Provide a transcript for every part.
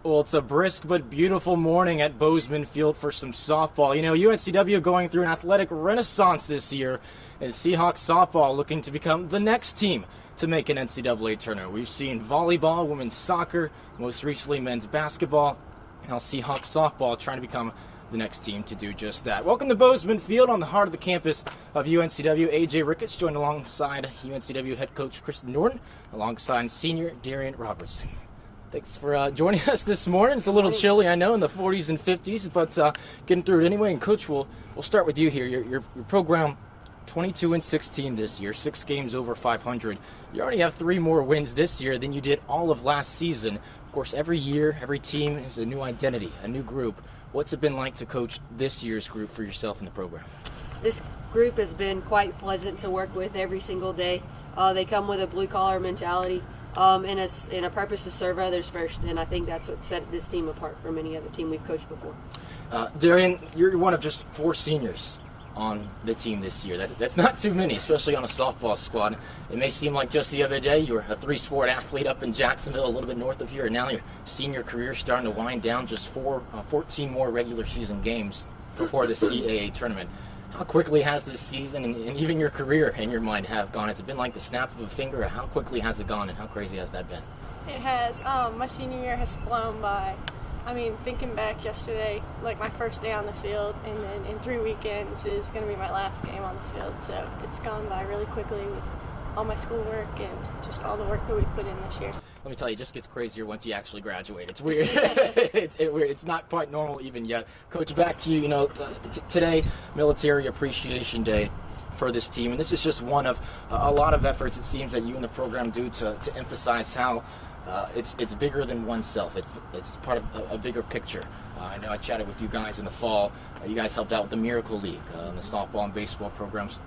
Well, it's a brisk but beautiful morning at Bozeman Field for some softball. You know, UNCW going through an athletic renaissance this year, and Seahawks softball looking to become the next team to make an NCAA tournament. We've seen volleyball, women's soccer, most recently men's basketball. Now Seahawks softball trying to become the next team to do just that. Welcome to Bozeman Field on the heart of the campus of UNCW. AJ Ricketts joined alongside UNCW head coach Kristy Norton, alongside senior Darian Roberts. Thanks for joining us this morning. It's a little chilly, I know, in the 40s and 50s, but getting through it anyway. And Coach, we'll start with you here. Your program, 22-16 this year, 6 games over 500. You already have 3 more wins this year than you did all of last season. Of course, every year, every team is a new identity, a new group. What's it been like to coach this year's group for yourself in the program? This group has been quite pleasant to work with every single day. They come with a blue-collar mentality. And a purpose to serve others first, and I think that's what set this team apart from any other team we've coached before. Darian, you're one of just 4 seniors on the team this year. That's not too many, especially on a softball squad. It may seem like just the other day you were a 3-sport athlete up in Jacksonville, a little bit north of here, and now your senior career starting to wind down, just 14 more regular season games before the CAA tournament. How quickly has this season and even your career in your mind have gone? Has it been like the snap of a finger, or how quickly has it gone, and how crazy has that been? It has. My senior year has flown by. I mean, thinking back yesterday, like my first day on the field, and then in 3 weekends is going to be my last game on the field. So it's gone by really quickly with all my schoolwork and just all the work that we put in this year. Let me tell you, it just gets crazier once you actually graduate. It's weird. It's weird. It's not quite normal even yet. Coach, back to you. You know, today, Military Appreciation Day for this team, and this is just one of a lot of efforts it seems that you and the program do to emphasize how it's bigger than oneself. It's part of a bigger picture. I know I chatted with you guys in the fall. You guys helped out with the Miracle League, the softball and baseball programs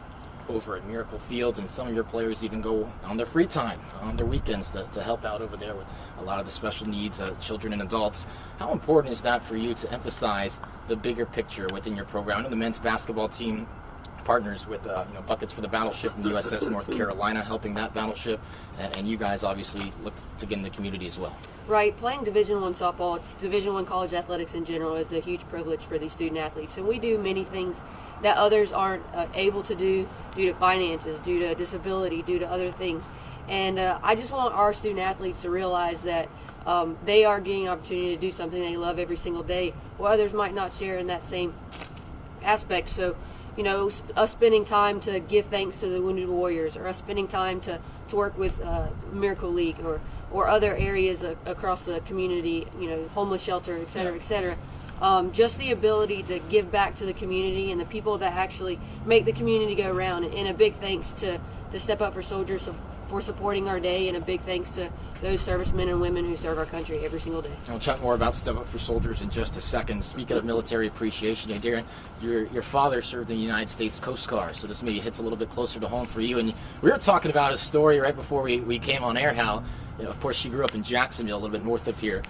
over at Miracle Fields, and some of your players even go on their free time, on their weekends, to help out over there with a lot of the special needs, children and adults. How important is that for you to emphasize the bigger picture within your program? I know the men's basketball team partners with Buckets for the Battleship in USS North Carolina, helping that battleship, and you guys obviously look to get in the community as well. Right, playing Division I softball, Division I college athletics in general is a huge privilege for these student athletes, and we do many things that others aren't able to do due to finances, due to disability, due to other things. And I just want our student athletes to realize that they are getting an opportunity to do something they love every single day, where others might not share in that same aspect. So, you know, us spending time to give thanks to the Wounded Warriors, or us spending time to work with Miracle League or other areas across the community, you know, homeless shelter, et cetera, et cetera. Just the ability to give back to the community and the people that actually make the community go around. And a big thanks to Step Up for Soldiers for supporting our day, and a big thanks to those servicemen and women who serve our country every single day. I'll chat more about Step Up for Soldiers in just a second. Speaking of Military Appreciation Day, Darren, your father served in the United States Coast Guard, so this maybe hits a little bit closer to home for you. And we were talking about a story right before we came on air, how, you know, of course, you grew up in Jacksonville, a little bit north of here.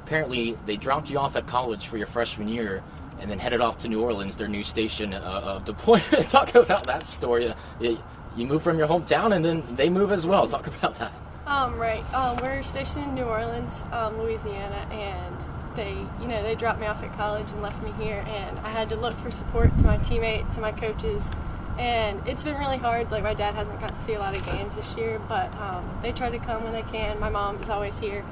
Apparently, they dropped you off at college for your freshman year and then headed off to New Orleans, their new station of deployment. Talk about that story. You move from your hometown, and then they move as well. Talk about that. Right. We're stationed in New Orleans, Louisiana, and they dropped me off at college and left me here, and I had to look for support to my teammates and my coaches, and it's been really hard. Like, my dad hasn't got to see a lot of games this year, but they try to come when they can. My mom is always here.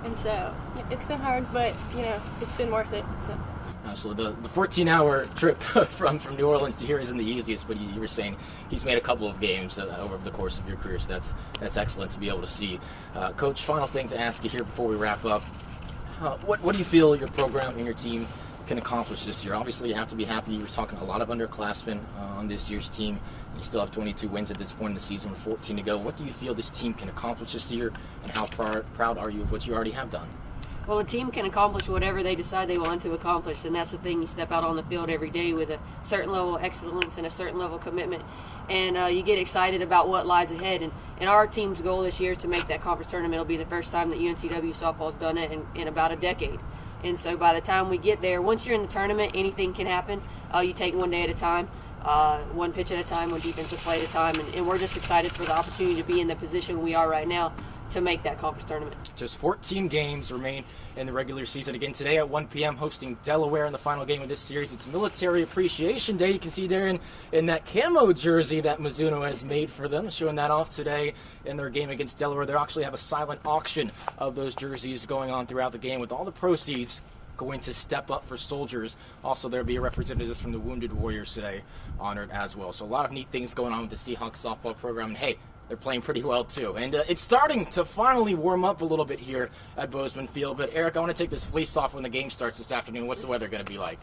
And so it's been hard, but, you know, it's been worth it. So. Absolutely. The 14-hour trip from New Orleans to here isn't the easiest, but you were saying he's made a couple of games over the course of your career, so that's excellent to be able to see. Coach, final thing to ask you here before we wrap up. What do you feel your program and your team can accomplish this year? Obviously, you have to be happy. You were talking a lot of underclassmen on this year's team. You still have 22 wins at this point in the season with 14 to go. What do you feel this team can accomplish this year, and how proud are you of what you already have done? Well, a team can accomplish whatever they decide they want to accomplish, and that's the thing. You step out on the field every day with a certain level of excellence and a certain level of commitment, and you get excited about what lies ahead. And our team's goal this year is to make that conference tournament. It'll be the first time that UNCW softball's done it in about a decade. And so by the time we get there, once you're in the tournament, anything can happen. You take one day at a time. one pitch at a time, one defensive play at a time, and we're just excited for the opportunity to be in the position we are right now to make that conference tournament. Just 14 games remain in the regular season. Again, today at 1 p.m. hosting Delaware in the final game of this series. It's Military Appreciation Day. You can see there in that camo jersey that Mizuno has made for them, showing that off today in their game against Delaware. They actually have a silent auction of those jerseys going on throughout the game, with all the proceeds going to Step Up for Soldiers. Also, there'll be representatives from the Wounded Warriors today honored as well. So a lot of neat things going on with the Seahawks softball program. And hey, they're playing pretty well too. And it's starting to finally warm up a little bit here at Bozeman Field. But Eric, I want to take this fleece off when the game starts this afternoon. What's the weather going to be like?